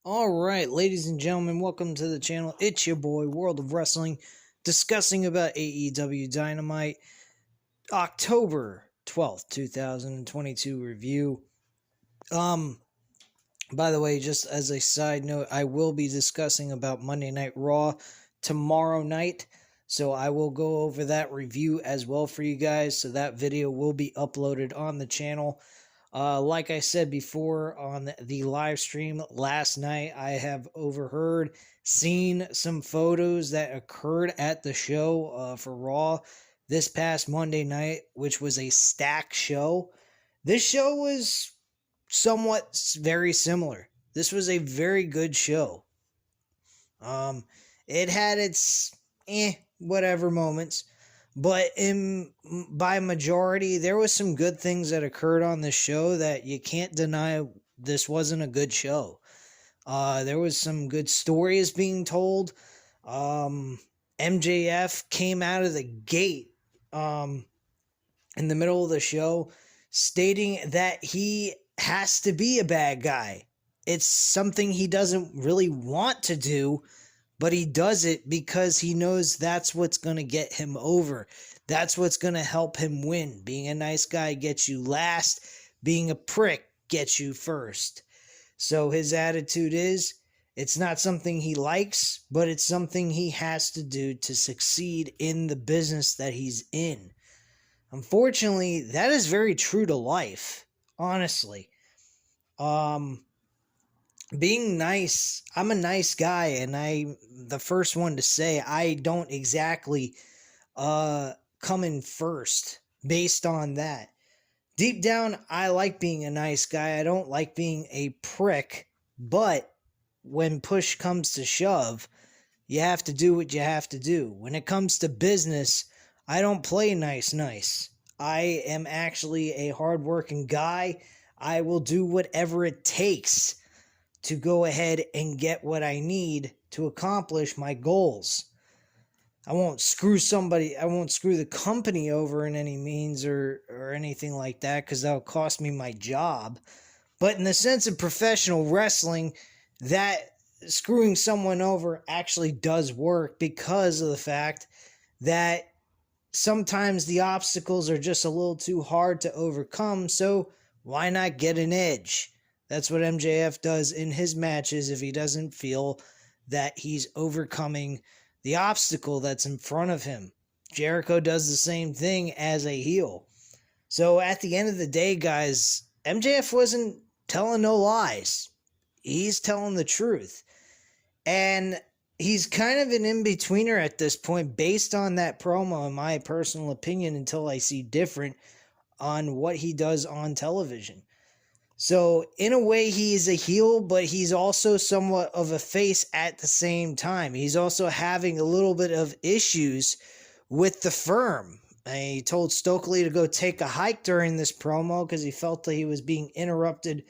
Alright, ladies and gentlemen, welcome to the channel. It's your boy, World of Wrestling, discussing about AEW Dynamite, October 12th, 2022 review. By the way, just as a side note, I will be discussing about Monday Night Raw tomorrow night, so I will go over that review as well for you guys, so that video will be uploaded on the channel. Like I said before on the live stream last night, I have seen some photos that occurred at the show for Raw this past Monday night, which was a stacked show. This show was somewhat very similar. This was a very good show. It had its whatever moments. But by majority, there was some good things that occurred on this show that you can't deny. This wasn't a good show. There was some good stories being told. MJF came out of the gate in the middle of the show stating that he has to be a bad guy. It's something he doesn't really want to do, but he does it because he knows that's what's going to get him over. That's what's going to help him win. Being a nice guy gets you last. Being a prick gets you first. So his attitude is, it's not something he likes, but it's something he has to do to succeed in the business that he's in. Unfortunately, that is very true to life, honestly. Being nice, I'm a nice guy, and I'm the first one to say I don't exactly come in first based on that. Deep down, I like being a nice guy. I don't like being a prick, but when push comes to shove, you have to do what you have to do. When it comes to business, I don't play nice. I am actually a hardworking guy. I will do whatever it takes to go ahead and get what I need to accomplish my goals. I won't screw the company over in any means or anything like that, because that'll cost me my job. But in the sense of professional wrestling, that screwing someone over actually does work because of the fact that sometimes the obstacles are just a little too hard to overcome, so why not get an edge? That's what MJF does in his matches if he doesn't feel that he's overcoming the obstacle that's in front of him. Jericho does the same thing as a heel. So at the end of the day, guys, MJF wasn't telling no lies. He's telling the truth. And he's kind of an in-betweener at this point based on that promo, in my personal opinion, until I see different on what he does on television. So, in a way, he is a heel, but he's also somewhat of a face at the same time. He's also having a little bit of issues with the firm. He told Stokely to go take a hike during this promo because he felt that he was being interrupted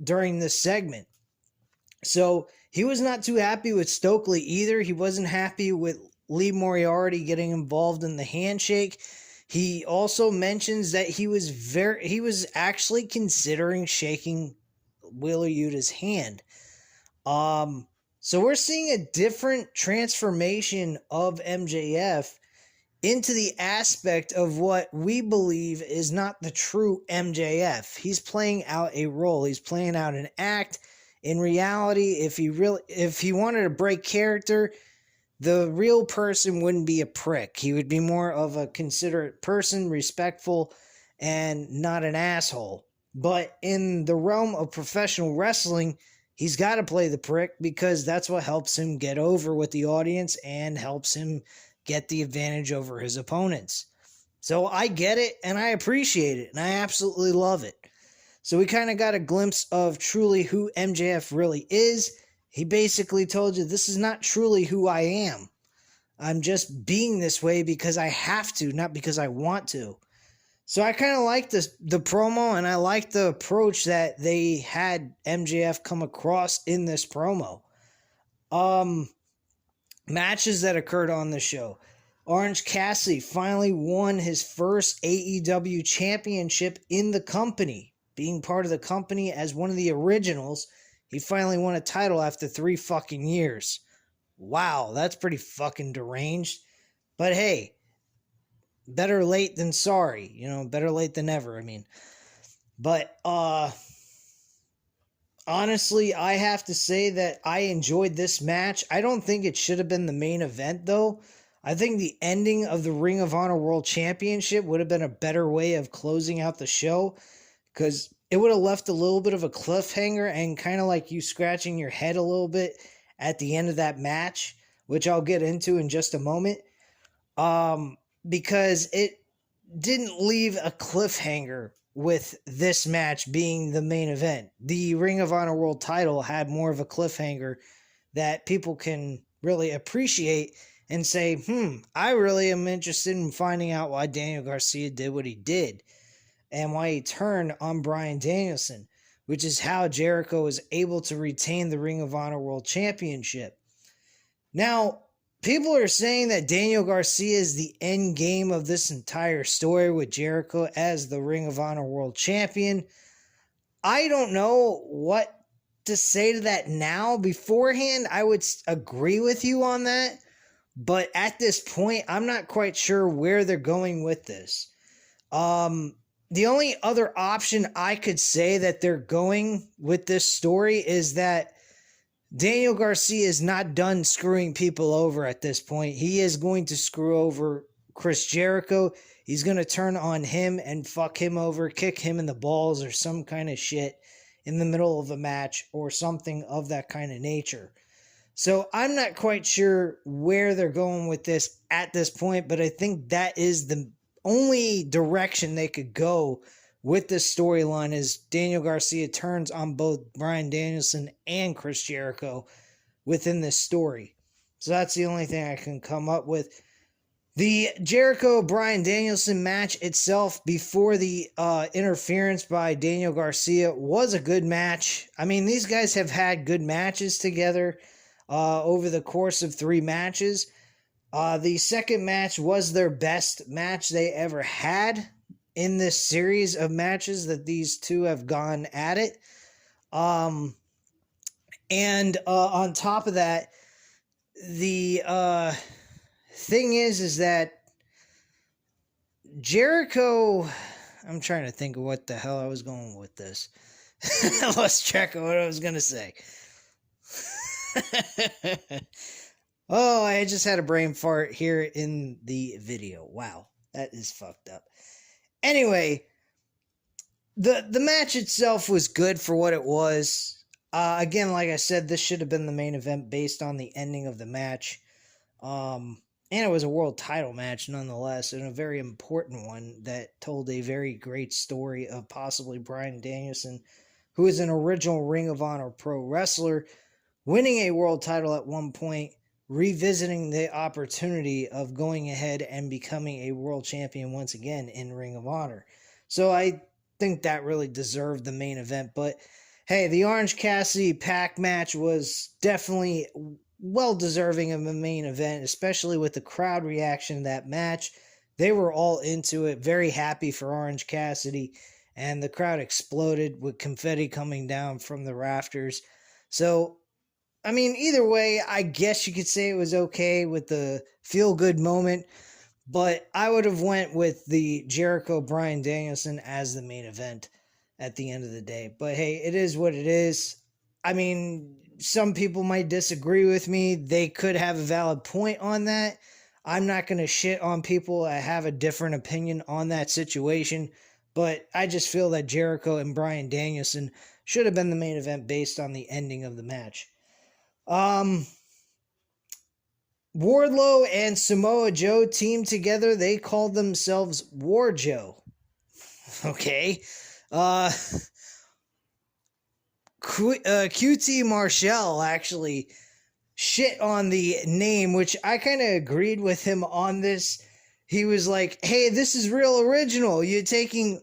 during this segment. So, he was not too happy with Stokely either. He wasn't happy with Lee Moriarty getting involved in the handshake. He also mentions that he was actually considering shaking Wheeler Yuta's hand. So we're seeing a different transformation of MJF into the aspect of what we believe is not the true MJF. He's playing out a role. He's playing out an act. In reality, if he wanted to break character, the real person wouldn't be a prick. He would be more of a considerate person, respectful, and not an asshole. But in the realm of professional wrestling, he's got to play the prick because that's what helps him get over with the audience and helps him get the advantage over his opponents. So I get it, and I appreciate it, and I absolutely love it. So we kind of got a glimpse of truly who MJF really is. He basically told you, this is not truly who I am. I'm just being this way because I have to, not because I want to. So I kind of like the promo, and I like the approach that they had MJF come across in this promo. Matches that occurred on the show. Orange Cassidy finally won his first AEW championship in the company, being part of the company as one of the originals. He finally won a title after 3 fucking years. Wow, that's pretty fucking deranged. But hey, better late than sorry. You know, better late than never, I mean. But, honestly, I have to say that I enjoyed this match. I don't think it should have been the main event, though. I think the ending of the Ring of Honor World Championship would have been a better way of closing out the show, because it would have left a little bit of a cliffhanger and kind of like you scratching your head a little bit at the end of that match, which I'll get into in just a moment, because it didn't leave a cliffhanger with this match being the main event. The Ring of Honor World title had more of a cliffhanger that people can really appreciate and say, I really am interested in finding out why Daniel Garcia did what he did and why he turned on Bryan Danielson, which is how Jericho was able to retain the Ring of Honor World Championship. Now, people are saying that Daniel Garcia is the end game of this entire story with Jericho as the Ring of Honor World Champion. I don't know what to say to that now. Beforehand, I would agree with you on that. But at this point, I'm not quite sure where they're going with this. The only other option I could say that they're going with this story is that Daniel Garcia is not done screwing people over at this point. He is going to screw over Chris Jericho. He's going to turn on him and fuck him over, kick him in the balls or some kind of shit in the middle of a match or something of that kind of nature. So I'm not quite sure where they're going with this at this point, but I think that is the only direction they could go with this storyline, is Daniel Garcia turns on both Bryan Danielson and Chris Jericho within this story. So that's the only thing I can come up with. The Jericho-Bryan Danielson match itself before the interference by Daniel Garcia was a good match. I mean, these guys have had good matches together over the course of 3 matches. The second match was their best match they ever had in this series of matches that these two have gone at it. And on top of that, the thing is that Jericho, I'm trying to think of what the hell I was going with this. I lost track of what I was going to say. Oh, I just had a brain fart here in the video. Wow, that is fucked up. Anyway, the match itself was good for what it was. Again, like I said, this should have been the main event based on the ending of the match. And it was a world title match nonetheless, and a very important one that told a very great story of possibly Bryan Danielson, who is an original Ring of Honor pro wrestler, winning a world title at one point, revisiting the opportunity of going ahead and becoming a world champion once again in Ring of Honor. So I think that really deserved the main event. But hey, the Orange Cassidy Pac match was definitely well deserving of a main event, especially with the crowd reaction to that match. They were all into it, very happy for Orange Cassidy, and the crowd exploded with confetti coming down from the rafters. So I mean, either way, I guess you could say it was okay with the feel-good moment, but I would have went with the Jericho-Bryan Danielson as the main event at the end of the day. But hey, it is what it is. I mean, some people might disagree with me. They could have a valid point on that. I'm not going to shit on people that have a different opinion on that situation, but I just feel that Jericho and Bryan Danielson should have been the main event based on the ending of the match. Wardlow and Samoa Joe teamed together. They called themselves War Joe. Okay. QT Marshall actually shit on the name, which I kind of agreed with him on this. He was like, hey, this is real original. You're taking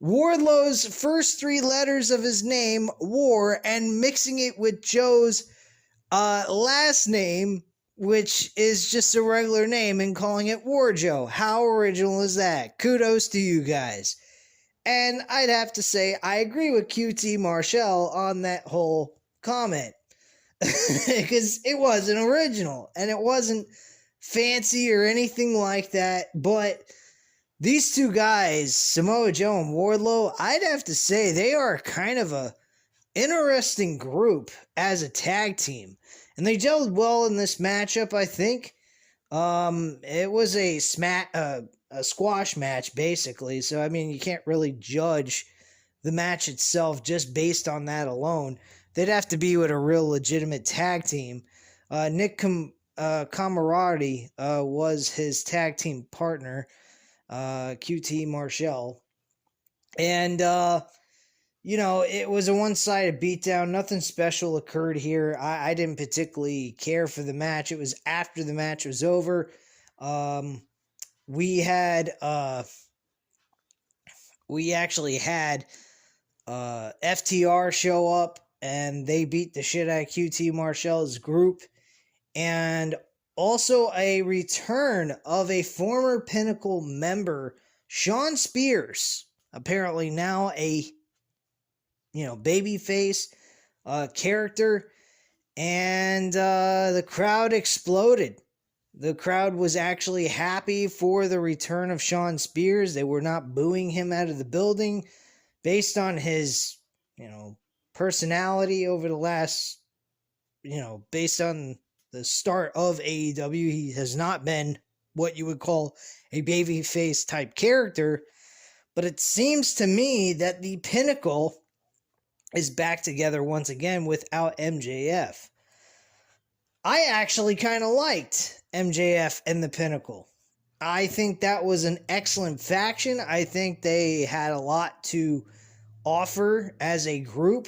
Wardlow's first 3 letters of his name, War, and mixing it with Joe's last name, which is just a regular name, and calling it War Joe. How original is that? Kudos to you guys. And I'd have to say I agree with QT Marshall on that whole comment because it wasn't original and it wasn't fancy or anything like that. But these two guys, Samoa Joe and Wardlow, I'd have to say they are kind of a interesting group as a tag team, and they gelled well in this matchup. I think it was a squash match basically, so I mean you can't really judge the match itself just based on that alone. They'd have to be with a real legitimate tag team. Nick Camarati was his tag team partner, QT Marshall, and it was a one-sided beatdown. Nothing special occurred here. I didn't particularly care for the match. It was after the match was over. We actually had FTR show up, and they beat the shit out of QT Marshall's group. And also a return of a former Pinnacle member, Shawn Spears, apparently now a babyface character, and the crowd exploded. The crowd was actually happy for the return of Shawn Spears. They were not booing him out of the building based on his, personality over the last, based on the start of AEW. He has not been what you would call a babyface type character, but it seems to me that the Pinnacle is back together once again without MJF. I actually kind of liked MJF and the Pinnacle. I think that was an excellent faction. I think they had a lot to offer as a group,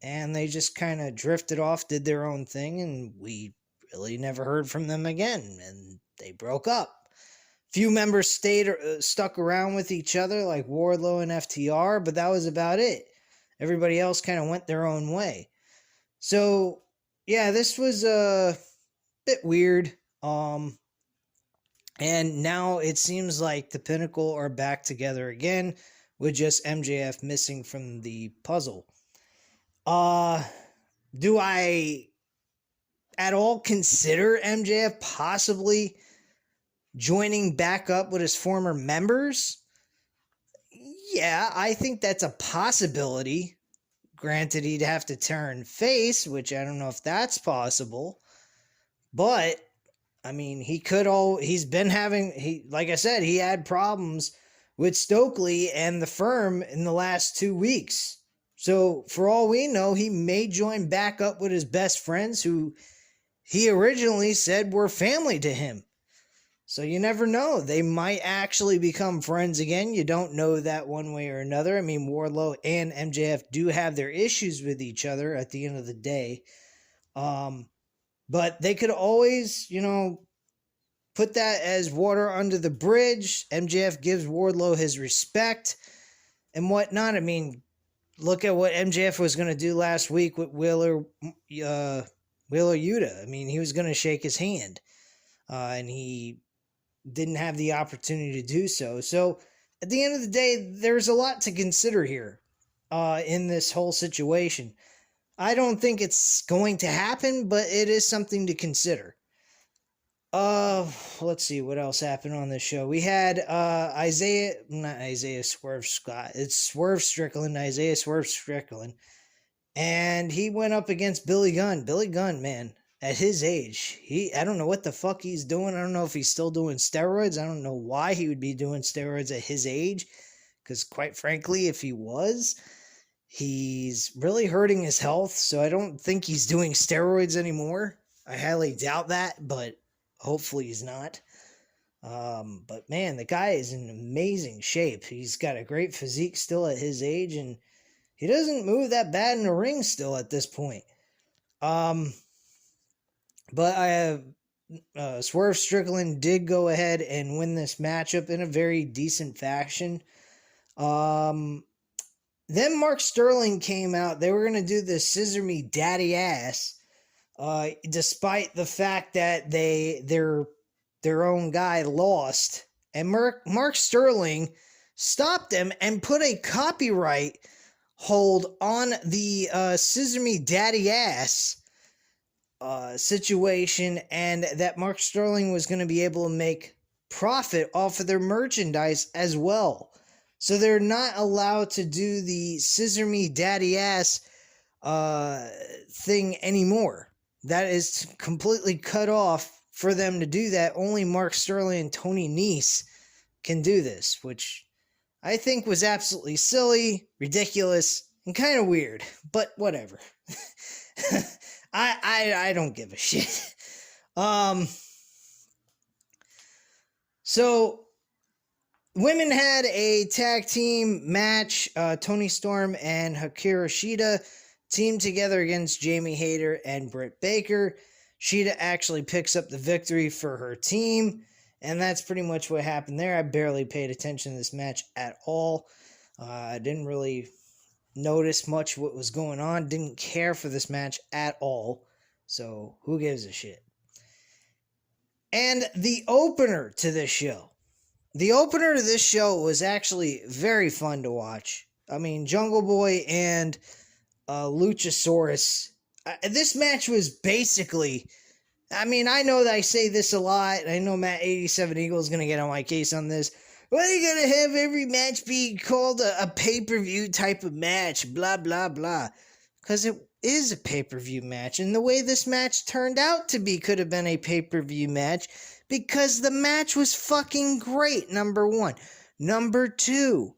and they just kind of drifted off, did their own thing, and we really never heard from them again, and they broke up. Few members stuck around with each other, like Wardlow and FTR, but that was about it. Everybody else kind of went their own way. So, yeah, this was a bit weird. And now it seems like the Pinnacle are back together again with just MJF missing from the puzzle. Do I at all consider MJF possibly joining back up with his former members? Yeah, I think that's a possibility. Granted, he'd have to turn face, which I don't know if that's possible. But, I mean, like I said, he had problems with Stokely and the firm in the last 2 weeks. So, for all we know, he may join back up with his best friends who he originally said were family to him. So you never know. They might actually become friends again. You don't know that one way or another. I mean, Wardlow and MJF do have their issues with each other at the end of the day. But they could always, put that as water under the bridge. MJF gives Wardlow his respect and whatnot. I mean, look at what MJF was going to do last week with Wheeler Yuta. I mean, he was going to shake his hand. And he didn't have the opportunity to do so. So at the end of the day, there's a lot to consider here in this whole situation. I don't think it's going to happen, but it is something to consider. Let's see what else happened on this show. We had Isaiah Swerve Strickland, and he went up against Billy Gunn. Billy Gunn, man, at his age, I don't know what the fuck he's doing. I don't know if he's still doing steroids. I don't know why he would be doing steroids at his age, because quite frankly, if he was, he's really hurting his health, so I don't think he's doing steroids anymore. I highly doubt that, but hopefully he's not. But man, the guy is in amazing shape. He's got a great physique still at his age, and he doesn't move that bad in the ring still at this point. But I have Swerve Strickland did go ahead and win this matchup in a very decent fashion. Then Mark Sterling came out. They were going to do the Scissor Me Daddy Ass, despite the fact that their own guy lost. And Mark Sterling stopped them and put a copyright hold on the Scissor Me Daddy Ass situation, and that Mark Sterling was going to be able to make profit off of their merchandise as well. So they're not allowed to do the Scissor Me Daddy Ass thing anymore. That is completely cut off for them to do that. Only Mark Sterling and Tony Nese can do this, which I think was absolutely silly, ridiculous, and kind of weird. But whatever. I don't give a shit. So women had a tag team match. Toni Storm and Hikaru Shida teamed together against Jamie Hayter and Britt Baker. Shida actually picks up the victory for her team, and that's pretty much what happened there. I barely paid attention to this match at all. I didn't really notice much what was going on. Didn't care for this match at all. So who gives a shit? And the opener to this show. The opener to this show was actually very fun to watch. I mean, Jungle Boy and Luchasaurus. This match was basically... I mean, I know that I say this a lot. I know Matt 87 Eagle is going to get on my case on this. Why are you going to have every match be called a pay-per-view type of match? Blah, blah, blah. Because it is a pay-per-view match. And the way this match turned out to be could have been a pay-per-view match. Because the match was fucking great, number one. Number two,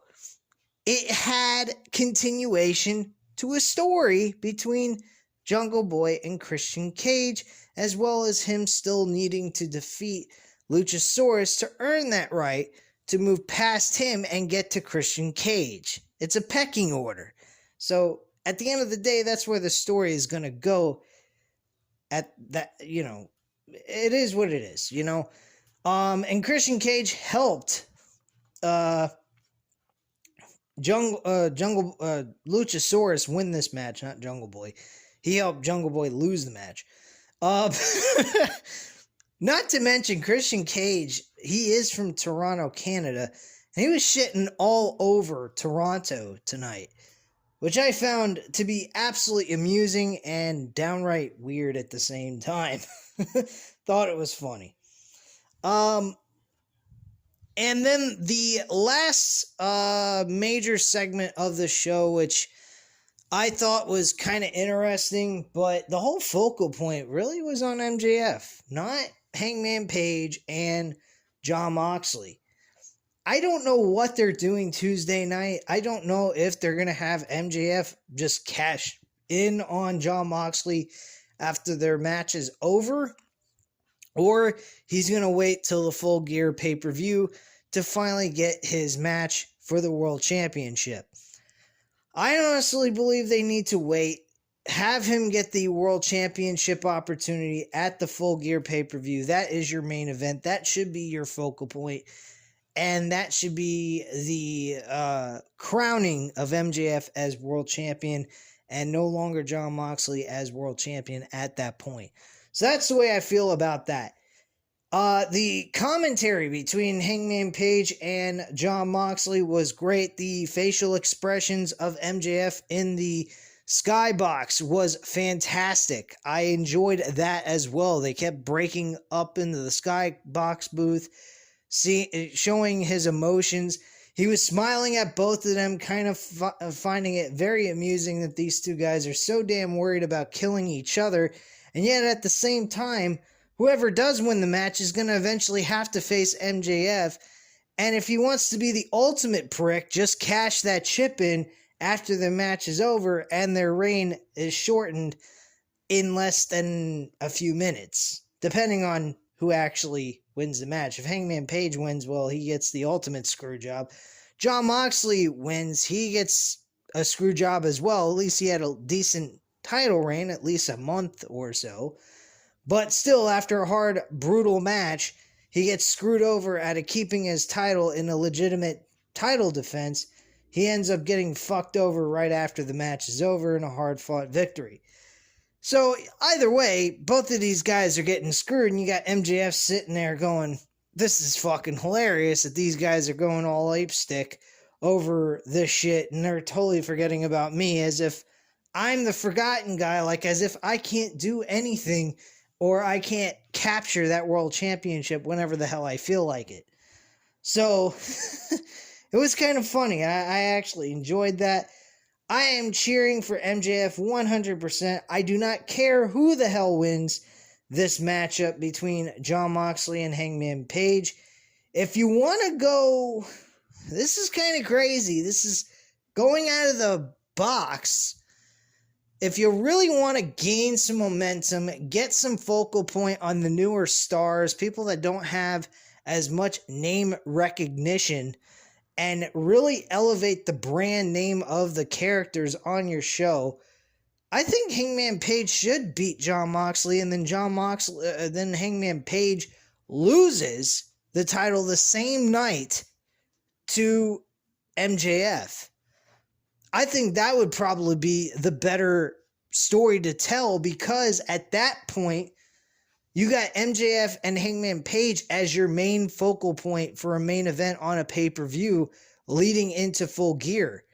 it had continuation to a story between Jungle Boy and Christian Cage, as well as him still needing to defeat Luchasaurus to earn that right to move past him and get to Christian Cage. It's a pecking order. So, at the end of the day, that's where the story is going to go at that, you know, it is what it is, you know. And Christian Cage helped Luchasaurus win this match, not Jungle Boy. He helped Jungle Boy lose the match. Not to mention Christian Cage, he is from Toronto, Canada, and he was shitting all over Toronto tonight, which I found to be absolutely amusing and downright weird at the same time. Thought it was funny. And then the last major segment of the show, which I thought was kind of interesting, but the whole focal point really was on MJF, not Hangman Page and Jon Moxley. I don't know what they're doing Tuesday night. I don't know if they're going to have MJF just cash in on Jon Moxley after their match is over, or he's going to wait till the Full Gear pay-per-view to finally get his match for the World Championship. I honestly believe they need to wait, have him get the World Championship opportunity at the Full Gear pay-per-view. That is your main event. That should be your focal point. And that should be the crowning of MJF as World Champion and no longer Jon Moxley as World Champion at that point. So that's the way I feel about that. The commentary between Hangman Page and Jon Moxley was great. The facial expressions of MJF in the skybox was fantastic. I enjoyed that as well. They kept breaking up into the skybox booth, showing his emotions. He was smiling at both of them, kind of finding it very amusing that these two guys are so damn worried about killing each other, and yet at the same time, whoever does win the match is going to eventually have to face MJF, and if he wants to be the ultimate prick, just cash that chip in after the match is over and their reign is shortened in less than a few minutes, depending on who actually wins the match. If Hangman Page wins, well, he gets the ultimate screw job. Jon Moxley wins, he gets a screw job as well. At least he had a decent title reign, at least a month or so. But still, after a hard, brutal match, he gets screwed over out of keeping his title in a legitimate title defense. He ends up getting fucked over right after the match is over in a hard-fought victory. So, either way, both of these guys are getting screwed, and you got MJF sitting there going, this is fucking hilarious that these guys are going all ape stick over this shit, and they're totally forgetting about me, as if I'm the forgotten guy, like as if I can't do anything or I can't capture that world championship whenever the hell I feel like it. So it was kind of funny. I actually enjoyed that. I am cheering for MJF 100%. I do not care who the hell wins this matchup between Jon Moxley and Hangman Page. If you want to go, this is kind of crazy. This is going out of the box. If you really want to gain some momentum, get some focal point on the newer stars, people that don't have as much name recognition, and really elevate the brand name of the characters on your show, I think Hangman Page should beat Jon Moxley, and then Hangman Page loses the title the same night to MJF. I think that would probably be the better story to tell, because at that point, you got MJF and Hangman Page as your main focal point for a main event on a pay-per-view leading into Full Gear.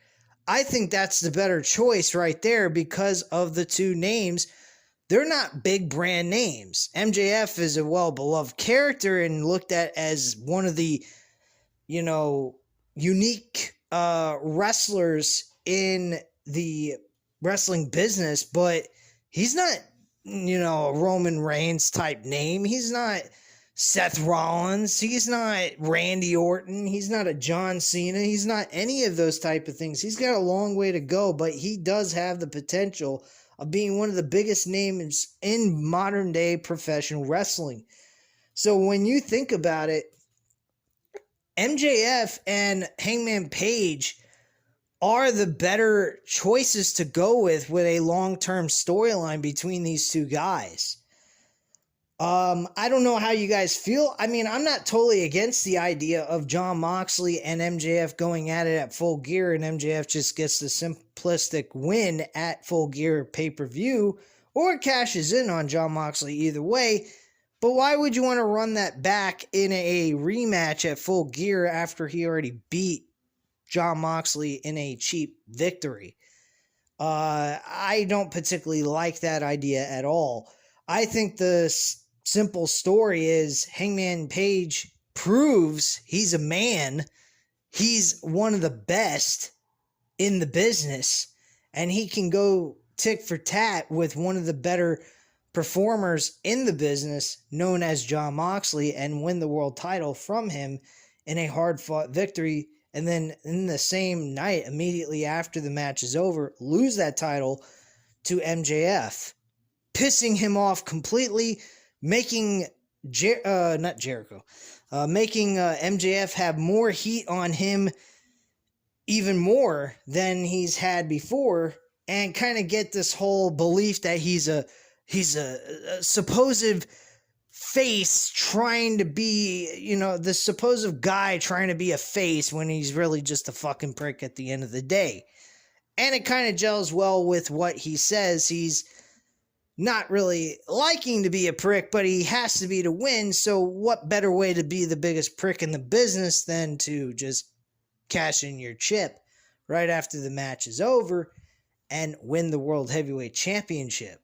I think that's the better choice right there because of the two names. They're not big brand names. MJF is a well-beloved character and looked at as one of the, unique wrestlers in the wrestling business, but he's not, a Roman Reigns type name. He's not Seth Rollins. He's not Randy Orton. He's not a John Cena. He's not any of those type of things. He's got a long way to go, but he does have the potential of being one of the biggest names in modern day professional wrestling. So when you think about it, MJF and Hangman Page are the better choices to go with a long-term storyline between these two guys. I don't know how you guys feel. I mean, I'm not totally against the idea of Jon Moxley and MJF going at it at Full Gear, and MJF just gets the simplistic win at Full Gear pay-per-view, or cashes in on Jon Moxley either way. But why would you want to run that back in a rematch at Full Gear after he already beat Jon Moxley in a cheap victory? I don't particularly like that idea at all. I think the simple story is Hangman Page proves he's a man. He's one of the best in the business, and he can go tick for tat with one of the better performers in the business, known as Jon Moxley, and win the world title from him in a hard-fought victory. And then in the same night, immediately after the match is over, lose that title to MJF, pissing him off completely, making MJF have more heat on him, even more than he's had before, and kind of get this whole belief that he's a supposed face trying to be, the supposed guy trying to be a face when he's really just a fucking prick at the end of the day. And it kind of gels well with what he says. He's not really liking to be a prick, but he has to be to win. So what better way to be the biggest prick in the business than to just cash in your chip right after the match is over and win the World Heavyweight Championship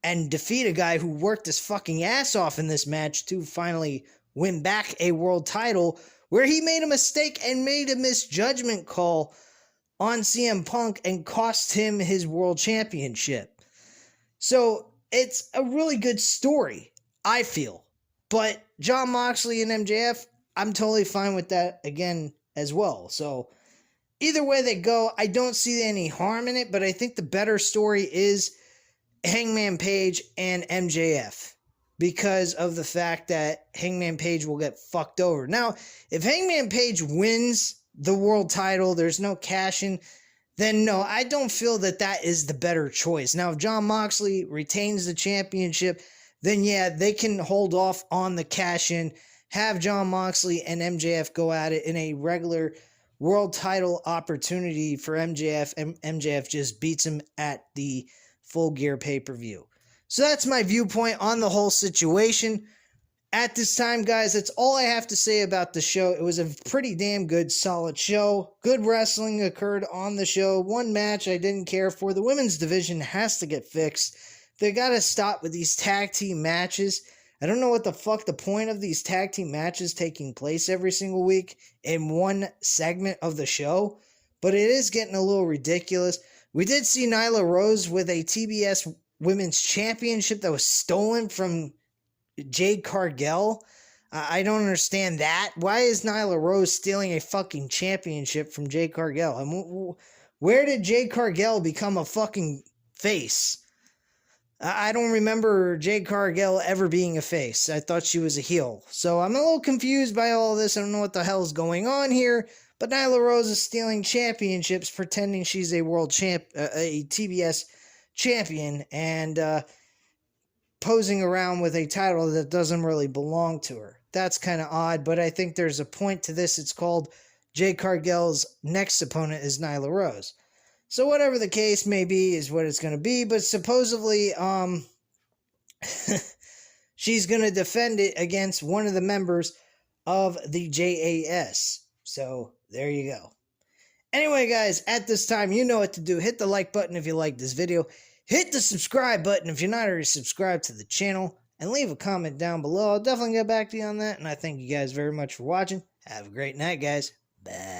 and defeat a guy who worked his fucking ass off in this match to finally win back a world title, where he made a mistake and made a misjudgment call on CM Punk and cost him his world championship. So it's a really good story, I feel. But Jon Moxley and MJF, I'm totally fine with that again as well. So either way they go, I don't see any harm in it, but I think the better story is Hangman Page and MJF, because of the fact that Hangman Page will get fucked over. Now, if Hangman Page wins the world title, there's no cash-in, then no, I don't feel that that is the better choice. Now, if Jon Moxley retains the championship, then yeah, they can hold off on the cash-in, have Jon Moxley and MJF go at it in a regular world title opportunity for MJF, and MJF just beats him at the Full Gear pay-per-view. So that's my viewpoint on the whole situation. At this time, guys, that's all I have to say about the show. It was a pretty damn good, solid show. Good wrestling occurred on the show. One match I didn't care for. The women's division has to get fixed. They gotta stop with these tag team matches. I don't know what the fuck the point of these tag team matches taking place every single week in one segment of the show, but it is getting a little ridiculous. We did see Nyla Rose with a TBS Women's Championship that was stolen from Jade Cargill. I don't understand that. Why is Nyla Rose stealing a fucking championship from Jade Cargill? And where did Jade Cargill become a fucking face? I don't remember Jade Cargill ever being a face. I thought she was a heel. So I'm a little confused by all this. I don't know what the hell's going on here. But Nyla Rose is stealing championships, pretending she's a world champ, a TBS champion, and posing around with a title that doesn't really belong to her. That's kind of odd, but I think there's a point to this. It's called Jade Cargill's next opponent is Nyla Rose. So whatever the case may be is what it's going to be, but supposedly she's going to defend it against one of the members of the JAS. So there you go. Anyway, guys, at this time, you know what to do. Hit the like button if you like this video. Hit the subscribe button if you're not already subscribed to the channel. And leave a comment down below. I'll definitely get back to you on that. And I thank you guys very much for watching. Have a great night, guys. Bye.